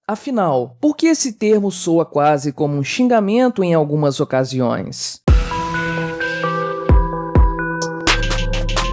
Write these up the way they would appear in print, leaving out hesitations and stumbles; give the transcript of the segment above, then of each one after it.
Afinal, por que esse termo soa quase como um xingamento em algumas ocasiões?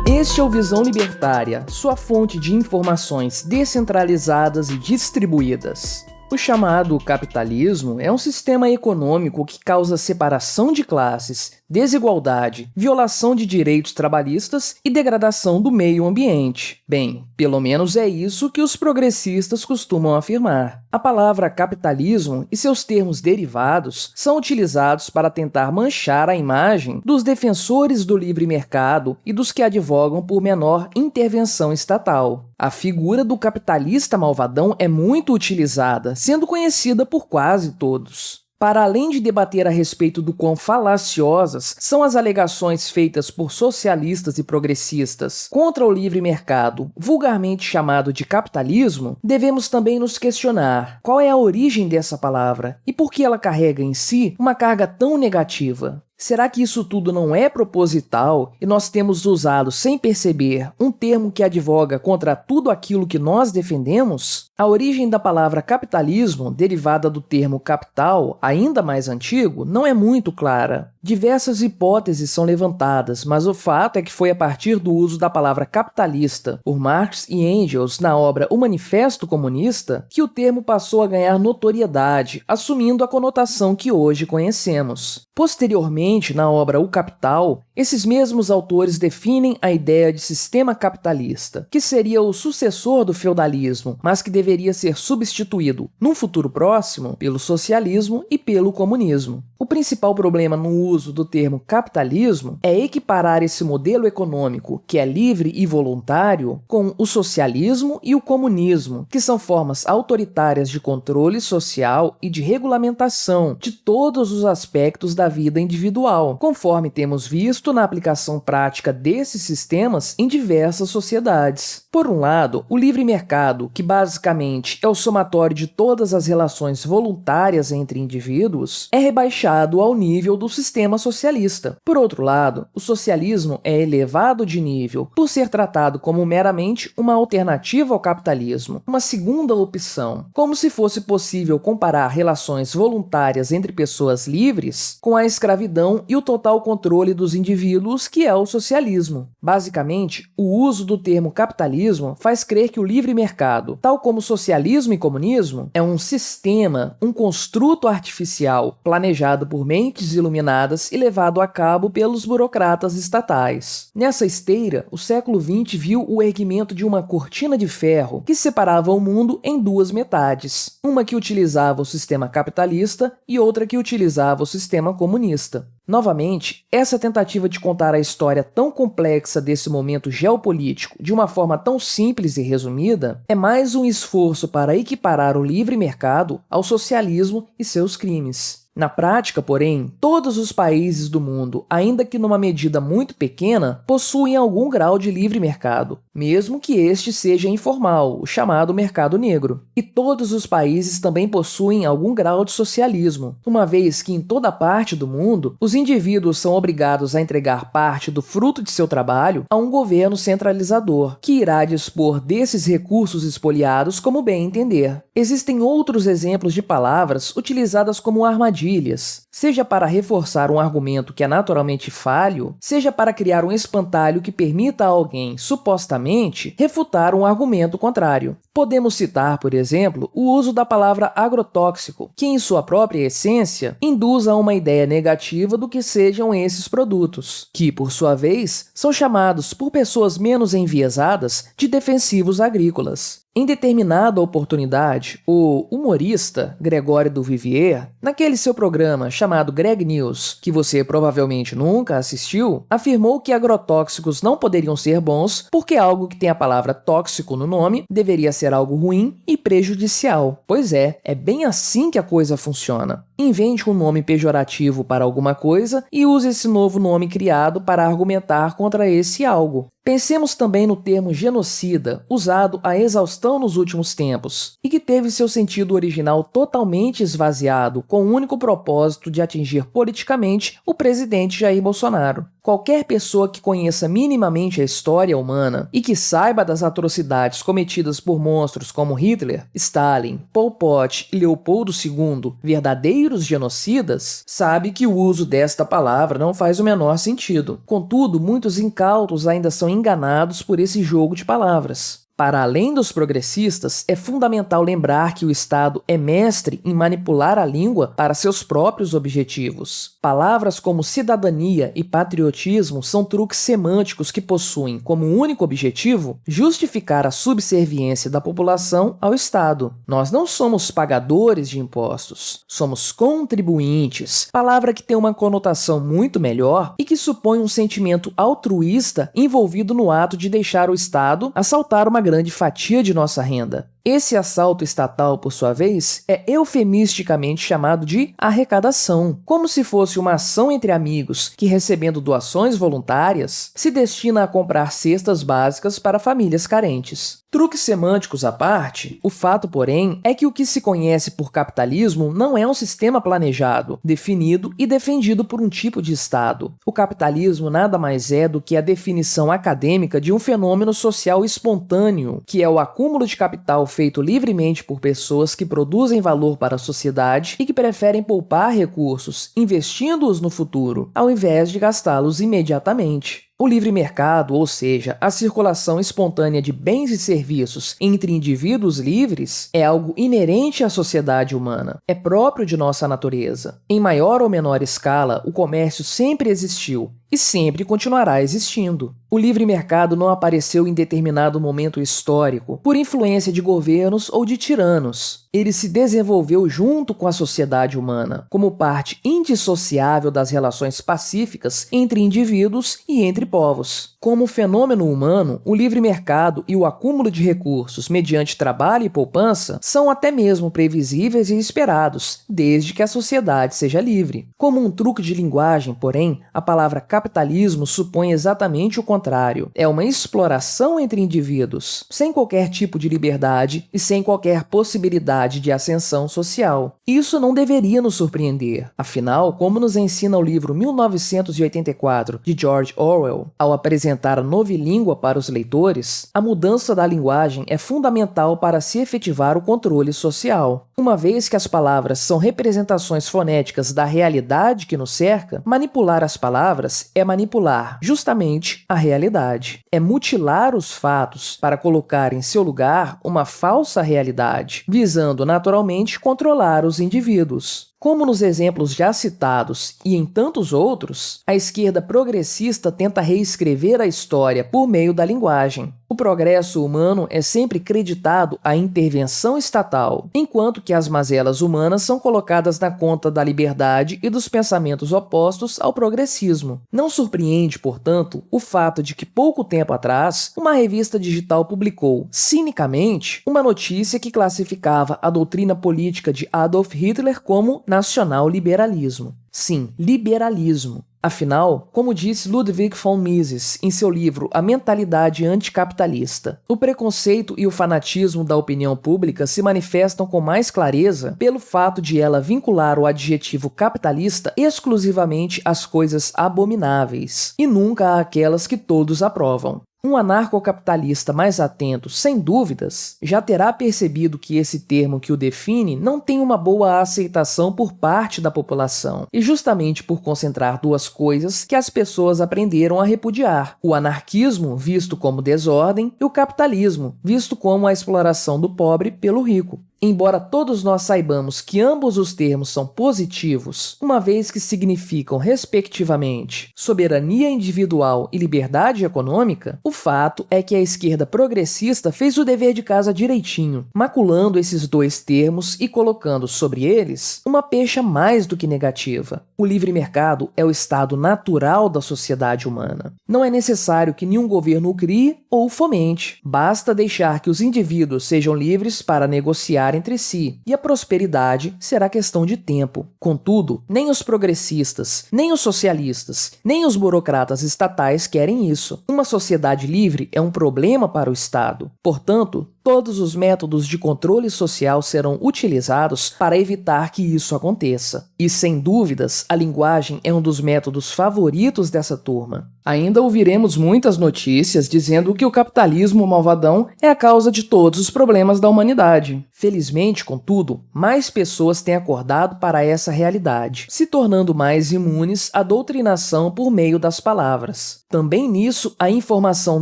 Este é o Visão Libertária, sua fonte de informações descentralizadas e distribuídas. O chamado capitalismo é um sistema econômico que causa separação de classes, desigualdade, violação de direitos trabalhistas e degradação do meio ambiente. Bem, pelo menos é isso que os progressistas costumam afirmar. A palavra capitalismo e seus termos derivados são utilizados para tentar manchar a imagem dos defensores do livre mercado e dos que advogam por menor intervenção estatal. A figura do capitalista malvadão é muito utilizada, sendo conhecida por quase todos. Para além de debater a respeito do quão falaciosas são as alegações feitas por socialistas e progressistas contra o livre mercado, vulgarmente chamado de capitalismo, devemos também nos questionar qual é a origem dessa palavra e por que ela carrega em si uma carga tão negativa. Será que isso tudo não é proposital e nós temos usado sem perceber um termo que advoga contra tudo aquilo que nós defendemos? A origem da palavra capitalismo, derivada do termo capital, ainda mais antigo, não é muito clara. Diversas hipóteses são levantadas, mas o fato é que foi a partir do uso da palavra capitalista por Marx e Engels na obra O Manifesto Comunista que o termo passou a ganhar notoriedade, assumindo a conotação que hoje conhecemos. Posteriormente, na obra O Capital, esses mesmos autores definem a ideia de sistema capitalista, que seria o sucessor do feudalismo, mas que deveria ser substituído, num futuro próximo, pelo socialismo e pelo comunismo. O principal problema no uso do termo capitalismo é equiparar esse modelo econômico, que é livre e voluntário, com o socialismo e o comunismo, que são formas autoritárias de controle social e de regulamentação de todos os aspectos da vida individual, conforme temos visto na aplicação prática desses sistemas em diversas sociedades. Por um lado, o livre mercado, que basicamente é o somatório de todas as relações voluntárias entre indivíduos, é rebaixado ao nível do sistema socialista. Por outro lado, o socialismo é elevado de nível por ser tratado como meramente uma alternativa ao capitalismo, uma segunda opção, como se fosse possível comparar relações voluntárias entre pessoas livres com a escravidão e o total controle dos indivíduos, que é o socialismo. Basicamente, o uso do termo capitalismo faz crer que o livre mercado, tal como socialismo e comunismo, é um sistema, um construto artificial, planejado por mentes iluminadas e levado a cabo pelos burocratas estatais. Nessa esteira, o século XX viu o erguimento de uma cortina de ferro que separava o mundo em duas metades, uma que utilizava o sistema capitalista e outra que utilizava o sistema comunista. Novamente, essa tentativa de contar a história tão complexa desse momento geopolítico de uma forma tão simples e resumida é mais um esforço para equiparar o livre mercado ao socialismo e seus crimes. Na prática, porém, todos os países do mundo, ainda que numa medida muito pequena, possuem algum grau de livre mercado, mesmo que este seja informal, o chamado mercado negro. E todos os países também possuem algum grau de socialismo, uma vez que em toda parte do mundo, os indivíduos são obrigados a entregar parte do fruto de seu trabalho a um governo centralizador, que irá dispor desses recursos espoliados como bem entender. Existem outros exemplos de palavras utilizadas como armadilhas, seja para reforçar um argumento que é naturalmente falho, seja para criar um espantalho que permita a alguém, supostamente, refutar um argumento contrário. Podemos citar, por exemplo, o uso da palavra agrotóxico, que em sua própria essência induz a uma ideia negativa do que sejam esses produtos, que, por sua vez, são chamados por pessoas menos enviesadas de defensivos agrícolas. Em determinada oportunidade, o humorista Gregório do Vivier, naquele seu programa chamado Greg News, que você provavelmente nunca assistiu, afirmou que agrotóxicos não poderiam ser bons porque algo que tem a palavra tóxico no nome deveria ser algo ruim e prejudicial. Pois é bem assim que a coisa funciona. Invente um nome pejorativo para alguma coisa e use esse novo nome criado para argumentar contra esse algo. Pensemos também no termo genocida, usado à exaustão nos últimos tempos, e que teve seu sentido original totalmente esvaziado com o único propósito de atingir politicamente o presidente Jair Bolsonaro. Qualquer pessoa que conheça minimamente a história humana e que saiba das atrocidades cometidas por monstros como Hitler, Stalin, Pol Pot e Leopoldo II, verdadeiros genocidas, sabe que o uso desta palavra não faz o menor sentido. Contudo, muitos incautos ainda são enganados por esse jogo de palavras. Para além dos progressistas, é fundamental lembrar que o Estado é mestre em manipular a língua para seus próprios objetivos. Palavras como cidadania e patriotismo são truques semânticos que possuem como único objetivo justificar a subserviência da população ao Estado. Nós não somos pagadores de impostos, somos contribuintes, palavra que tem uma conotação muito melhor e que supõe um sentimento altruísta envolvido no ato de deixar o Estado assaltar uma grande fatia de nossa renda. Esse assalto estatal, por sua vez, é eufemisticamente chamado de arrecadação, como se fosse uma ação entre amigos que, recebendo doações voluntárias, se destina a comprar cestas básicas para famílias carentes. Truques semânticos à parte, o fato, porém, é que o que se conhece por capitalismo não é um sistema planejado, definido e defendido por um tipo de Estado. O capitalismo nada mais é do que a definição acadêmica de um fenômeno social espontâneo, que é o acúmulo de capital feito livremente por pessoas que produzem valor para a sociedade e que preferem poupar recursos, investindo-os no futuro, ao invés de gastá-los imediatamente. O livre mercado, ou seja, a circulação espontânea de bens e serviços entre indivíduos livres, é algo inerente à sociedade humana, é próprio de nossa natureza. Em maior ou menor escala, o comércio sempre existiu e sempre continuará existindo. O livre mercado não apareceu em determinado momento histórico por influência de governos ou de tiranos. Ele se desenvolveu junto com a sociedade humana, como parte indissociável das relações pacíficas entre indivíduos e entre povos. Como fenômeno humano, o livre mercado e o acúmulo de recursos mediante trabalho e poupança são até mesmo previsíveis e esperados, desde que a sociedade seja livre. Como um truque de linguagem, porém, a palavra capitalismo supõe exatamente o contrário. É uma exploração entre indivíduos, sem qualquer tipo de liberdade e sem qualquer possibilidade de ascensão social. Isso não deveria nos surpreender. Afinal, como nos ensina o livro 1984, de George Orwell, ao apresentar a novilíngua para os leitores, a mudança da linguagem é fundamental para se efetivar o controle social. Uma vez que as palavras são representações fonéticas da realidade que nos cerca, manipular as palavras é manipular, justamente, a realidade. É mutilar os fatos para colocar em seu lugar uma falsa realidade, visando naturalmente controlar os indivíduos. Como nos exemplos já citados e em tantos outros, a esquerda progressista tenta reescrever a história por meio da linguagem. O progresso humano é sempre creditado à intervenção estatal, enquanto que as mazelas humanas são colocadas na conta da liberdade e dos pensamentos opostos ao progressismo. Não surpreende, portanto, o fato de que pouco tempo atrás, uma revista digital publicou, cinicamente, uma notícia que classificava a doutrina política de Adolf Hitler como nacional-liberalismo. Sim, liberalismo. Afinal, como disse Ludwig von Mises em seu livro A Mentalidade Anticapitalista, o preconceito e o fanatismo da opinião pública se manifestam com mais clareza pelo fato de ela vincular o adjetivo capitalista exclusivamente às coisas abomináveis, e nunca àquelas que todos aprovam. Um anarcocapitalista mais atento, sem dúvidas, já terá percebido que esse termo que o define não tem uma boa aceitação por parte da população, e justamente por concentrar duas coisas que as pessoas aprenderam a repudiar: o anarquismo, visto como desordem, e o capitalismo, visto como a exploração do pobre pelo rico. Embora todos nós saibamos que ambos os termos são positivos, uma vez que significam, respectivamente, soberania individual e liberdade econômica, o fato é que a esquerda progressista fez o dever de casa direitinho, maculando esses dois termos e colocando sobre eles uma pecha mais do que negativa. O livre mercado é o estado natural da sociedade humana. Não é necessário que nenhum governo o crie ou o fomente. Basta deixar que os indivíduos sejam livres para negociar entre si, e a prosperidade será questão de tempo. Contudo, nem os progressistas, nem os socialistas, nem os burocratas estatais querem isso. Uma sociedade livre é um problema para o Estado. Portanto, todos os métodos de controle social serão utilizados para evitar que isso aconteça. E, sem dúvidas, a linguagem é um dos métodos favoritos dessa turma. Ainda ouviremos muitas notícias dizendo que o capitalismo malvadão é a causa de todos os problemas da humanidade. Felizmente, contudo, mais pessoas têm acordado para essa realidade, se tornando mais imunes à doutrinação por meio das palavras. Também nisso, a informação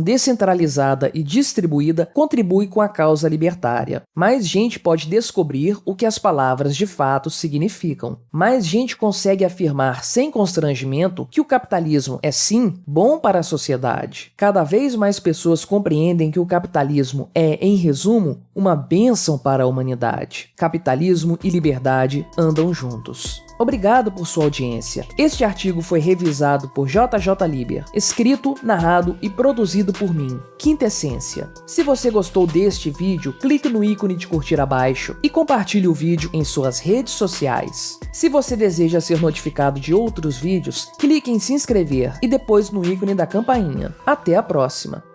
descentralizada e distribuída contribui com a causa libertária. Mais gente pode descobrir o que as palavras de fato significam. Mais gente consegue afirmar sem constrangimento que o capitalismo é sim bom para a sociedade. Cada vez mais pessoas compreendem que o capitalismo é, em resumo, uma bênção para a humanidade. Capitalismo e liberdade andam juntos. Obrigado por sua audiência. Este artigo foi revisado por JJ Liber, escrito, narrado e produzido por mim, Quintessência. Se você gostou deste vídeo, clique no ícone de curtir abaixo e compartilhe o vídeo em suas redes sociais. Se você deseja ser notificado de outros vídeos, clique em se inscrever e depois no ícone da campainha. Até a próxima!